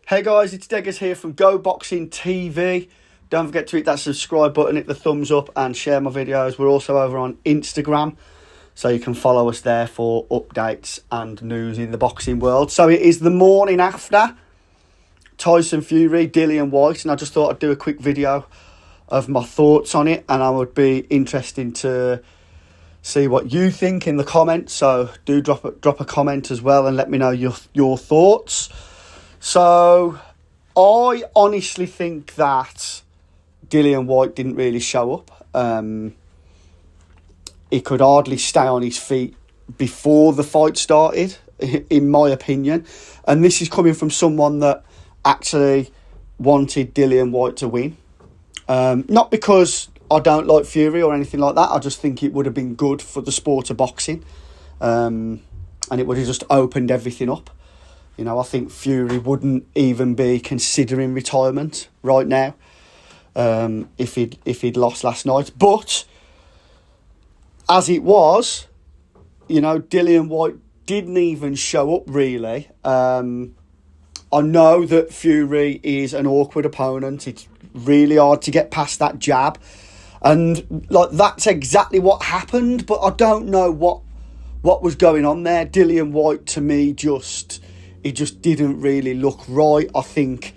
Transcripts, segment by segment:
Hey guys, it's Deggers here from Go Boxing TV. Don't forget to hit that subscribe button, hit the thumbs up and share my videos. We're also over on Instagram, so you can follow us there for updates and news in the boxing world. So it is the morning after Tyson Fury, Dillian Whyte, and I just thought I'd do a quick video of my thoughts on it, and I would be interested to see what you think in the comments. So do drop a comment as well and let me know your thoughts. So I honestly think that Dillian Whyte didn't really show up. He could hardly stay on his feet before the fight started, in my opinion. And this is coming from someone that actually wanted Dillian Whyte to win. Not because I don't like Fury or anything like that. I just think it would have been good for the sport of boxing. And it would have just opened everything up. You know, I think Fury wouldn't even be considering retirement right now if he'd lost last night. But as it was, you know, Dillian Whyte didn't even show up really. I know that Fury is an awkward opponent. It's really hard to get past that jab. And like that's exactly what happened. But I don't know what was going on there. Dillian Whyte, to me, he just didn't really look right. I think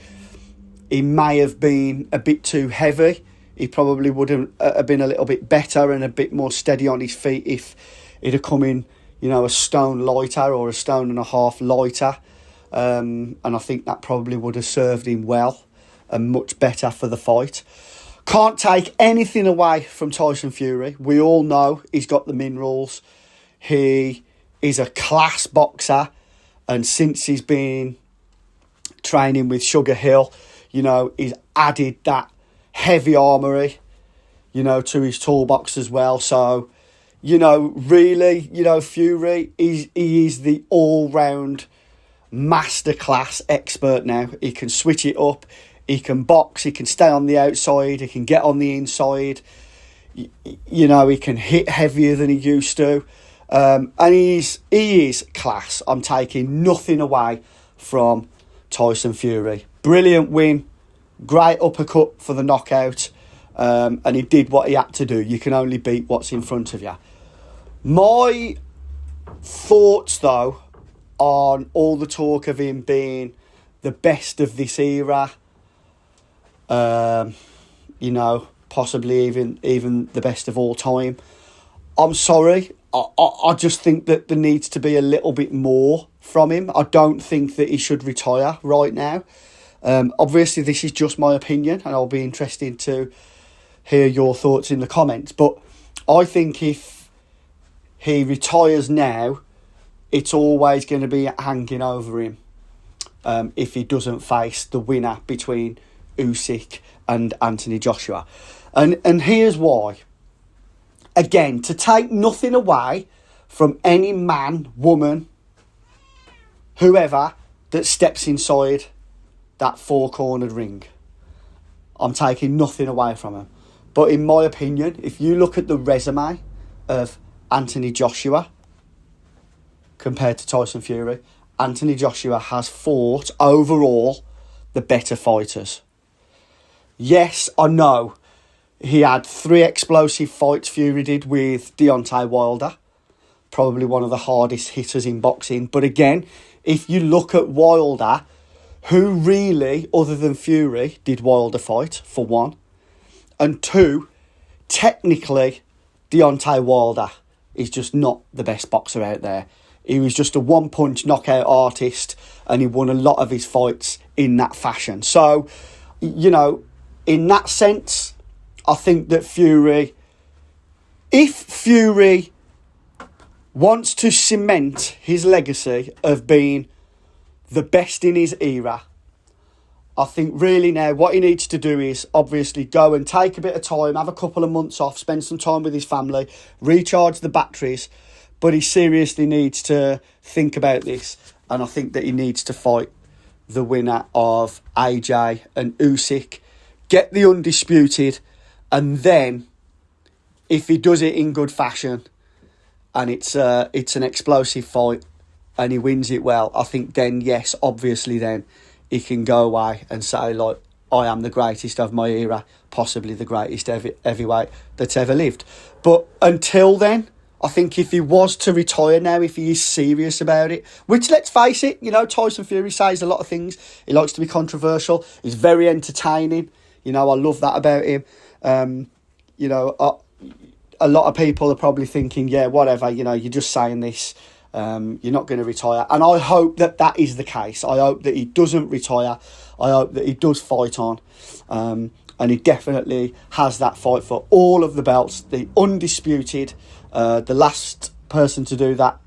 he may have been a bit too heavy. He probably would have been a little bit better and a bit more steady on his feet if he'd have come in, you know, a stone lighter or a stone and a half lighter. And I think that probably would have served him well and much better for the fight. Can't take anything away from Tyson Fury. We all know he's got the minerals. He is a class boxer. And since he's been training with Sugar Hill, you know, he's added that heavy armoury, you know, to his toolbox as well. So, you know, really, you know, Fury, he is the all-round masterclass expert now. He can switch it up. He can box. He can stay on the outside. He can get on the inside. You know, he can hit heavier than he used to. And he is class. I'm taking nothing away from Tyson Fury. Brilliant win. Great uppercut for the knockout. And he did what he had to do. You can only beat what's in front of you. My thoughts, though, on all the talk of him being the best of this era, you know, possibly even the best of all time. I'm sorry. I just think that there needs to be a little bit more from him. I don't think that he should retire right now. Obviously, this is just my opinion, and I'll be interested to hear your thoughts in the comments. But I think if he retires now, it's always going to be hanging over him if he doesn't face the winner between USYK and Anthony Joshua. And here's why. Again, to take nothing away from any man, woman, whoever that steps inside that four-cornered ring. I'm taking nothing away from him. But in my opinion, if you look at the resume of Anthony Joshua compared to Tyson Fury, Anthony Joshua has fought overall the better fighters. Yes, I know. He had 3 explosive fights, Fury did, with Deontay Wilder. Probably one of the hardest hitters in boxing. But again, if you look at Wilder, who really, other than Fury, did Wilder fight, for one? And 2, technically, Deontay Wilder is just not the best boxer out there. He was just a one-punch knockout artist, and he won a lot of his fights in that fashion. So, you know, in that sense, I think that if Fury wants to cement his legacy of being the best in his era, I think really now what he needs to do is obviously go and take a bit of time, have a couple of months off, spend some time with his family, recharge the batteries. But he seriously needs to think about this. And I think that he needs to fight the winner of AJ and Usyk, get the undisputed, and then if he does it in good fashion and it's an explosive fight and he wins it well, I think then, yes, obviously then he can go away and say, like, I am the greatest of my era, possibly the greatest heavyweight that's ever lived. But until then, I think if he was to retire now, if he is serious about it, which, let's face it, you know, Tyson Fury says a lot of things. He likes to be controversial. He's very entertaining. You know, I love that about him. You know, a lot of people are probably thinking, yeah, whatever, you know, you're just saying this. You're not going to retire. And I hope that that is the case. I hope that he doesn't retire. I hope that he does fight on. And he definitely has that fight for all of the belts, the undisputed. The last person to do that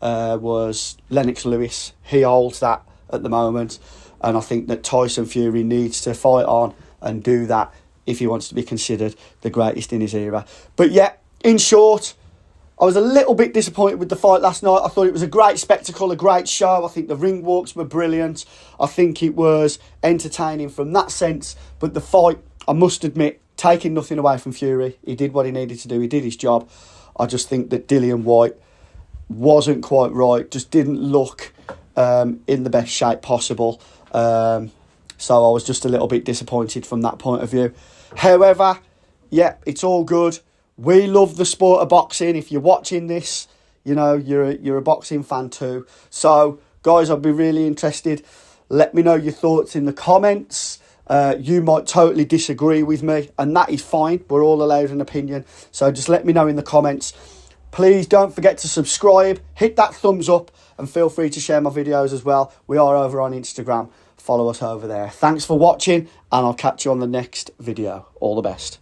was Lennox Lewis. He holds that at the moment. And I think that Tyson Fury needs to fight on and do that if he wants to be considered the greatest in his era. But yeah, in short, I was a little bit disappointed with the fight last night. I thought it was a great spectacle, a great show. I think the ring walks were brilliant. I think it was entertaining from that sense. But the fight, I must admit, taking nothing away from Fury, he did what he needed to do. He did his job. I just think that Dillian Whyte wasn't quite right, just didn't look in the best shape possible. So I was just a little bit disappointed from that point of view. However, yeah, it's all good. We love the sport of boxing. If you're watching this, you know, you're a boxing fan too. So, guys, I'd be really interested. Let me know your thoughts in the comments. You might totally disagree with me, and that is fine. We're all allowed an opinion. So just let me know in the comments. Please don't forget to subscribe, hit that thumbs up, and feel free to share my videos as well. We are over on Instagram. Follow us over there. Thanks for watching, and I'll catch you on the next video. All the best.